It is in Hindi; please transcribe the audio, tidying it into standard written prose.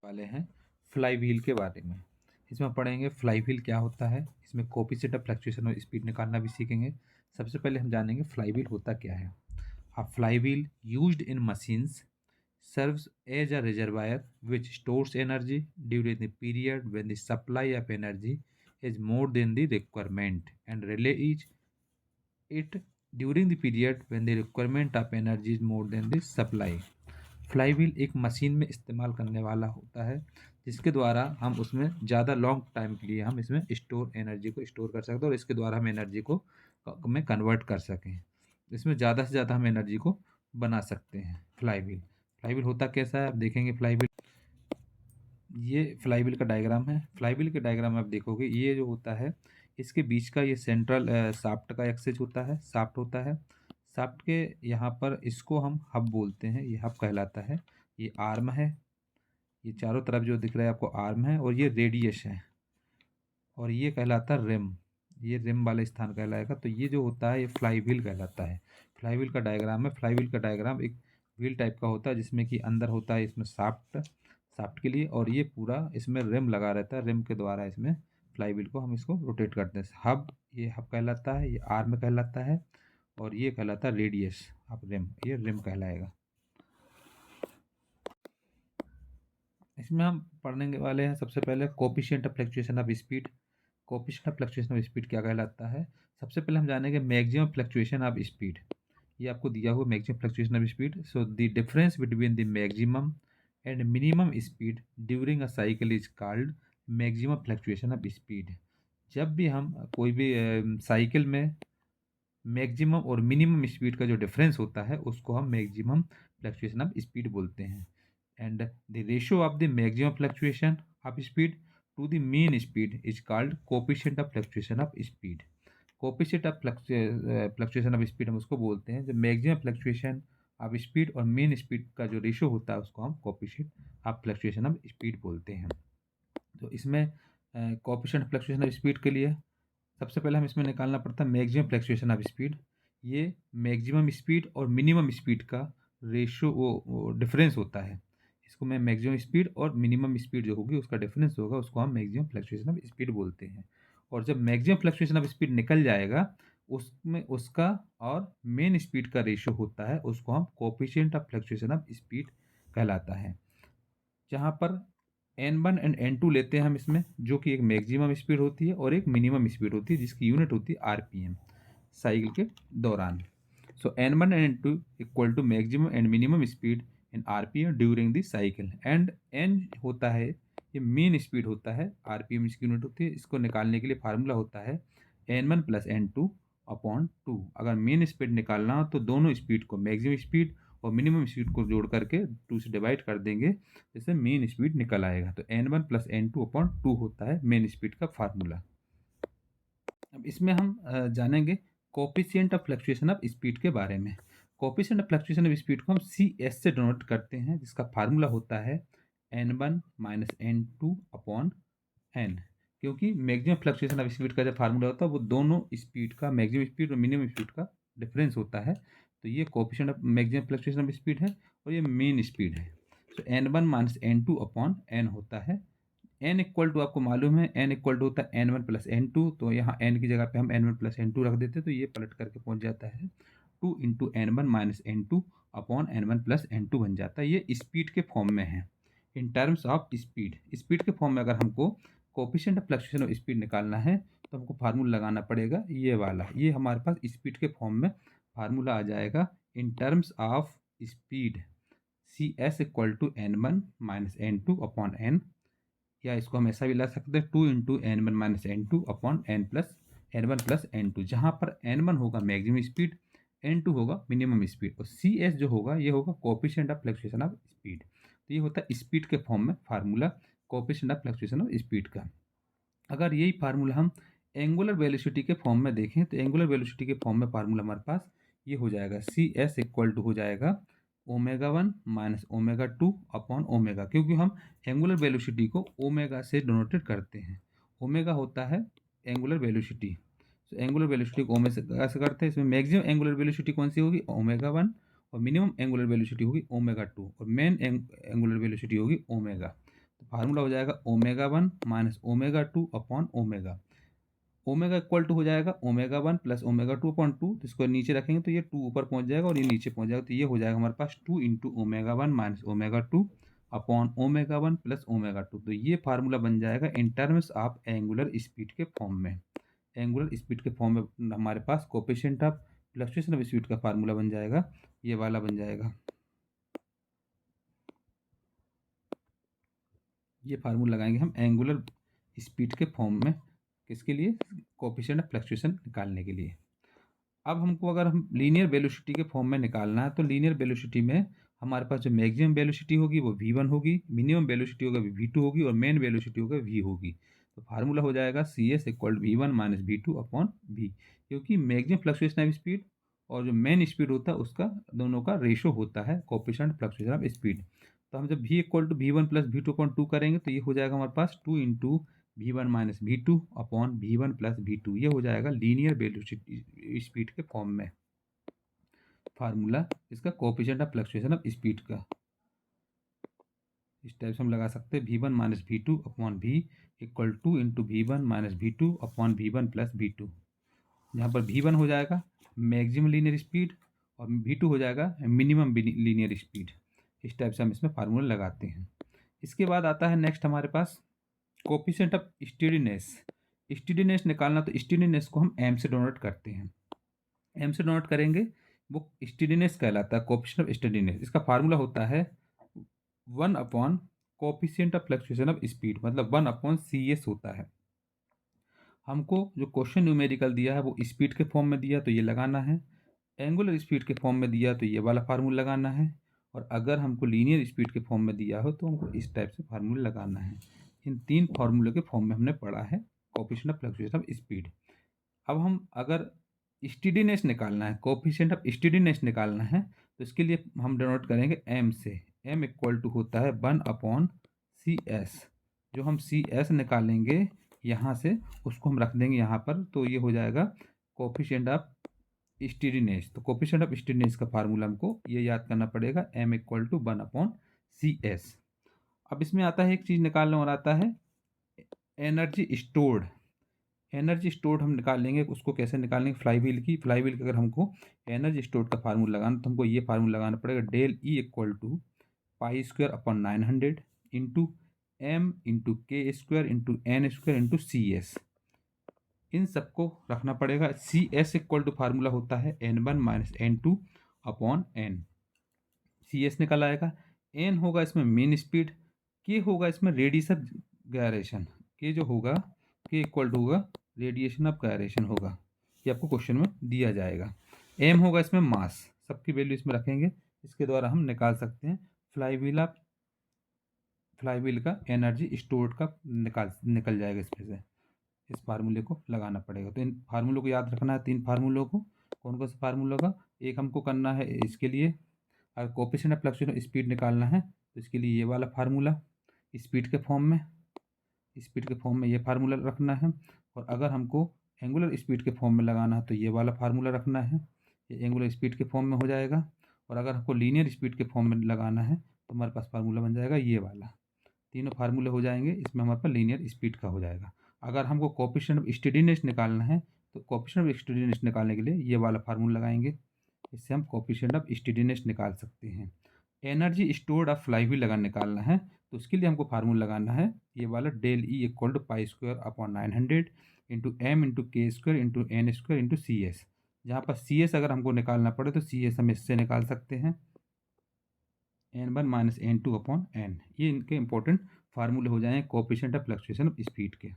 वाले हैं फ्लाई व्हील के बारे में। इसमें पढ़ेंगे फ्लाई व्हील क्या होता है, इसमें कोफिशिएंट ऑफ फ्लक्चुएशन और स्पीड निकालना भी सीखेंगे। सबसे पहले हम जानेंगे फ्लाई व्हील होता क्या है। अ fly wheel used in machines serves as a reservoir which stores energy during the period when the supply of energy is more than the requirement and releases it during the period when the requirement of energy is more than the supply। Fly wheel एक मशीन में इस्तेमाल करने वाला होता है जिसके द्वारा हम उसमें ज़्यादा लॉन्ग टाइम के लिए हम इसमें स्टोर एनर्जी को स्टोर कर सकते हैं और इसके द्वारा हम एनर्जी को में कन्वर्ट कर सकें। इसमें ज़्यादा से ज़्यादा हम एनर्जी को बना सकते हैं। फ्लाई व्हील होता कैसा है आप देखेंगे। फ्लाई व्हील, ये फ्लाई व्हील का डायग्राम है। फ्लाई व्हील के डायग्राम में आप देखोगे ये जो होता है इसके बीच का ये सेंट्रल शाफ्ट का एक्सेस होता है, शाफ्ट होता है। शाफ्ट के यहाँ पर इसको हम हब बोलते हैं, ये हब कहलाता है। ये आर्म है, ये चारों तरफ जो दिख रहा है आपको आर्म है, और ये रेडियस है, और ये कहलाता है रिम। ये रिम वाले स्थान कहलाएगा। तो ये जो होता है ये फ्लाई व्हील कहलाता है। फ्लाई व्हील का डायग्राम है। फ्लाई व्हील का डायग्राम एक व्हील टाइप का होता है जिसमें कि अंदर होता है इसमें शाफ्ट, शाफ्ट के लिए, और ये पूरा इसमें रिम लगा रहता है। रिम के द्वारा इसमें फ्लाई व्हील को हम इसको रोटेट करते हैं। हब, ये हब कहलाता है, ये आर्म कहलाता है, और ये कहलाता है रेडियस ऑफ रिम, ये रिम कहलाएगा। इसमें हम पढ़ने वाले हैं सबसे पहले coefficient of fluctuation of speed. Coefficient of fluctuation of speed क्या कहलाता है। सबसे पहले हम जानेंगे मैक्सिमम फ्लक्चुएशन ऑफ स्पीड। ये आपको दिया हुआ maximum fluctuation of speed. So the difference between the maximum and minimum speed during a cycle is called maximum fluctuation of speed. जब भी हम कोई भी साइकिल में मैक्सिमम और मिनिमम स्पीड का जो डिफरेंस होता है उसको हम मैक्सिमम फ्लक्चुएशन ऑफ स्पीड बोलते हैं। And the ratio of the maximum fluctuation of speed to the mean speed is called coefficient of fluctuation of speed. Coefficient of fluctuation of speed हम उसको बोलते हैं जब मैक्सिमम फ्लक्चुएशन ऑफ स्पीड और मीन स्पीड का जो रेशियो होता है उसको हम coefficient of fluctuation of speed बोलते हैं। तो इसमें कोफिशिएंट फ्लक्चुएशन ऑफ स्पीड के लिए सबसे पहले हम इसमें निकालना पड़ता है मैक्सिमम फ्लक्चुएशन ऑफ स्पीड। ये मैक्सिमम स्पीड और मिनिमम स्पीड का रेशियो वो डिफरेंस होता है। इसको मैं मैक्सिमम स्पीड और मिनिमम स्पीड जो होगी उसका डिफरेंस होगा, उसको हम मैक्सिमम फ्लक्चुएशन ऑफ स्पीड बोलते हैं। और जब मैक्सिमम फ्लक्चुएशन ऑफ स्पीड निकल जाएगा उसमें उसका और मेन स्पीड का रेशियो होता है, उसको हम coefficient of fluctuation of speed कहलाता है। जहाँ पर n1 एंड n2 लेते हैं हम इसमें, जो कि एक मैक्सिमम स्पीड होती है और एक मिनिमम स्पीड होती है जिसकी यूनिट होती है आरपीएम साइकिल के दौरान। So n1 and n2 equal to maximum and minimum speed in RPM during the cycle. And n होता है ये मेन स्पीड होता है, आरपीएम इसकी यूनिट होती है। इसको निकालने के लिए फार्मूला होता है n1 प्लस n2 अपॉन 2। अगर मेन स्पीड निकालना हो तो दोनों स्पीड को, मैक्सिमम स्पीड और मिनिमम स्पीड को जोड़ करके 2 से डिवाइड कर देंगे, जैसे मेन स्पीड निकल आएगा। तो n1 प्लस n2 अपॉन 2 होता है मेन स्पीड का फार्मूला। अब इसमें हम जानेंगे coefficient of fluctuation of speed के बारे में। Coefficient of fluctuation of speed को हम सी एस से डिनोट करते हैं जिसका फार्मूला होता है n1 minus n2 upon n। क्योंकि मैक्सिमम फ्लक्चुएशन ऑफ स्पीड का जो फार्मूला होता है वो दोनों स्पीड का, मैक्सिमम स्पीड और मिनिमम स्पीड का डिफरेंस होता है। तो ये coefficient of maximum fluctuation of speed है और ये मेन स्पीड है। तो n1 minus n2 upon n होता है। n इक्वल टू आपको मालूम है n इक्वल टू होता है n1 प्लस n2। तो यहाँ n की जगह पे हम n1 प्लस n2 रख देते तो ये पलट करके पहुँच जाता है 2 into n1 minus n2 upon n1 plus n2 बन जाता है। ये स्पीड के फॉर्म में है, इन टर्म्स ऑफ स्पीड। स्पीड के फॉर्म में अगर हमको coefficient of fluctuation of speed निकालना है तो हमको फार्मूला लगाना पड़ेगा ये वाला। ये हमारे पास स्पीड के फॉर्म में फार्मूला आ जाएगा in terms of speed C S equal to n1 minus n2 upon n। या इसको हम ऐसा भी ला सकते हैं 2 into n1 minus n2 upon n1 plus n2, जहाँ पर n1 होगा मैक्सिमम स्पीड, n2 होगा मिनिमम स्पीड, और सी एस जो होगा ये होगा coefficient of fluctuation of speed. तो ये होता है स्पीड के फॉर्म में formula coefficient of fluctuation of speed का। अगर यही फार्मूला हम एंगुलर वेलोसिटी के फॉर्म में देखें तो एंगुलर वेलोसिटी के फॉर्म में फार्मूला हमारे पास ये हो जाएगा सी एस इक्वल टू हो जाएगा omega 1 minus omega 2 upon omega, क्योंकि हम एंगुलर वेलोसिटी को ओमेगा से डिनोटेड करते हैं। ओमेगा होता है एंगुलर वेलोसिटी। तो एंगुलर वेलोसिटी को ओमेगा से करते हैं। इसमें मैक्सिमम एंगुलर वेलोसिटी कौन सी होगी, ओमेगा 1, और मिनिमम एंगुलर वेलोसिटी होगी ओमेगा 2, और मेन एंगुलर वेलोसिटी होगी ओमेगा। फार्मूला हो जाएगा ω1 minus ω2 upon omega. Omega equal to हो जाएगा ω1 प्लस ω2 अपॉन 2, तो इसको नीचे रखेंगे तो ये 2 ऊपर पहुंच जाएगा और ये नीचे पहुंच जाएगा, तो ये हो जाएगा हमारे पास 2 इंटू ω1 माइनस ω2 अपॉन ω1 प्लस ω2। तो ये फार्मूला बन जाएगा in terms of angular speed के फॉर्म में। एंगुलर स्पीड के फॉर्म में हमारे पास coefficient of fluctuation of speed का फार्मूला बन जाएगा, ये वाला बन जाएगा। ये फार्मूला लगाएंगे हम एंगुलर स्पीड के फॉर्म में, किसके लिए? कोएफिशिएंट ऑफ फ्लक्चुएशन निकालने के लिए। अब हमको अगर हम लीनियर वेलोसिटी के फॉर्म में निकालना है, तो लीनियर वेलोसिटी में हमारे पास जो मैक्सिमम वेलोसिटी होगी वो v1 होगी, मिनिमम वेलोसिटी होगा v2 होगी और मेन वेलोसिटी होगा v होगी। तो फार्मूला हो जाएगा cs equal to v1 minus v2 upon v, क्योंकि मैक्सिमम फ्लक्चुएशन ऑफ स्पीड और जो मेन स्पीड होता है उसका दोनों का रेशो होता है कोएफिशिएंट फ्लक्चुएशन ऑफ स्पीड। तो हम जब v equal to v1 plus v2 upon 2 करेंगे तो ये हो जाएगा हमारे पास 2 into v1 minus v2 upon v1 plus v2, ये हो जाएगा लीनियर वेलोसिटी स्पीड के फॉर्म में फार्मूला इसका coefficient of fluctuation of speed का। इस टाइप से हम लगा सकते हैं v1 minus v2 upon v equal to into v1 minus v2 upon v1 plus v2, जहाँ पर v1 हो जाएगा मैक्सिमम लीनियर स्पीड और v2 हो जाएगा मिनिमम लीनियर स्पीड। इस टाइप से हम इसमें फार्मूला लगाते हैं। इसके बाद आता है नेक्स्ट हमारे पास कोएफिशिएंट ऑफ स्टीडीनेस। स्टीडीनेस निकालना, तो स्टीडीनेस को हम m से डोनोट करते हैं। m से डोनोट करेंगे वो स्टीडीनेस कहलाता है, कोएफिशिएंट ऑफ स्टीडीनेस। इसका फार्मूला होता है 1 upon coefficient of fluctuation of speed, मतलब 1 अपॉन cs होता है। हमको जो क्वेश्चन न्यूमेरिकल दिया है वो स्पीड के फॉर्म में दिया तो ये लगाना है, एंगुलर स्पीड के फॉर्म में दिया तो ये वाला फार्मूला लगाना है, और अगर हमको लीनियर स्पीड के फॉर्म में दिया हो तो हमको इस टाइप से फार्मूला लगाना है। इन 3 फार्मूले के फॉर्म में हमने पढ़ा है coefficient of fluctuation of speed. अब हम अगर स्टीडीनेस निकालना है, कोएफिशिएंट ऑफ स्टीडीनेस निकालना है, तो इसके लिए हम डिनोट करेंगे m से। m इक्वल टू होता है 1 अपॉन cs। जो हम cs निकालेंगे यहाँ से उसको हम रख देंगे यहाँ पर, तो ये हो जाएगा कोएफिशिएंट ऑफ स्टीडीनेस। तो कोएफिशिएंट ऑफ स्टीडीनेस का फार्मूला हमको ये याद करना पड़ेगा, m equal to 1 upon cs। अब इसमें आता है एक चीज़ निकालना और आता है एनर्जी स्टोर्ड। एनर्जी स्टोर्ड हम निकाल लेंगे, उसको कैसे निकालेंगे? फ्लाईव्हील की अगर हमको एनर्जी स्टोर्ड का फार्मूला लगाना तो हमको ये फार्मूला लगाना पड़ेगा, del E equal to pi square upon 900 into M into K square into N square into C S. इन सबको रखना पड़ेगा। C S equal to formula होता है n1 minus n2 upon N. C S निकल आएगा। एन होगा इसमें मेन स्पीड, के होगा इसमें रेडिएशन गायरेशन, के जो होगा के इक्वल टू होगा रेडिएशन ऑफ गायरेशन होगा, ये आपको क्वेश्चन में दिया जाएगा। एम होगा इसमें मास, सबकी वैल्यू इसमें रखेंगे, इसके द्वारा हम निकाल सकते हैं फ्लाईव्हील का एनर्जी स्टोर्ड का निकल जाएगा इसमें से। इस फार्मूले को लगाना पड़ेगा। तो इन फार्मूलों को याद रखना है, 3 फार्मूलों को। कौन कौन से फार्मूलों का? एक हमको करना है इसके लिए, अगर कोएफिशिएंट ऑफ फ्लक्चुएशन स्पीड निकालना है तो इसके लिए ये वाला फार्मूला स्पीड के फॉर्म में ये फार्मूला रखना है, और अगर हमको एंगुलर स्पीड के फॉर्म में लगाना है तो ये वाला फार्मूला रखना है, ये एंगुलर स्पीड के फॉर्म में हो जाएगा। और अगर हमको लीनियर स्पीड के फॉर्म में लगाना है तो हमारे पास फार्मूला बन जाएगा ये वाला। तीनों फार्मूले हो जाएंगे, इसमें हमारे पास लीनियर स्पीड का हो जाएगा। अगर हमको कोएफिशिएंट ऑफ स्टीडीनेस निकालना है तो कोएफिशिएंट ऑफ स्टीडीनेस निकालने के लिए ये वाला फार्मूला लगाएंगे, इससे हम कोएफिशिएंट ऑफ स्टीडीनेस निकाल सकते हैं। एनर्जी स्टोर्ड ऑफ फ्लाईव्हील अगर निकालना है तो उसके लिए हमको फार्मूला लगाना है ये वाला, del E equal to pi square upon 900 into M into K square into N square into C S. जहाँ पर सी एस अगर हमको निकालना पड़े तो सी एस हम इससे निकाल सकते हैं, n1 minus n2 upon N. ये इनके इंपॉर्टेंट फार्मूले हो जाएंगे coefficient of fluctuation of speed के।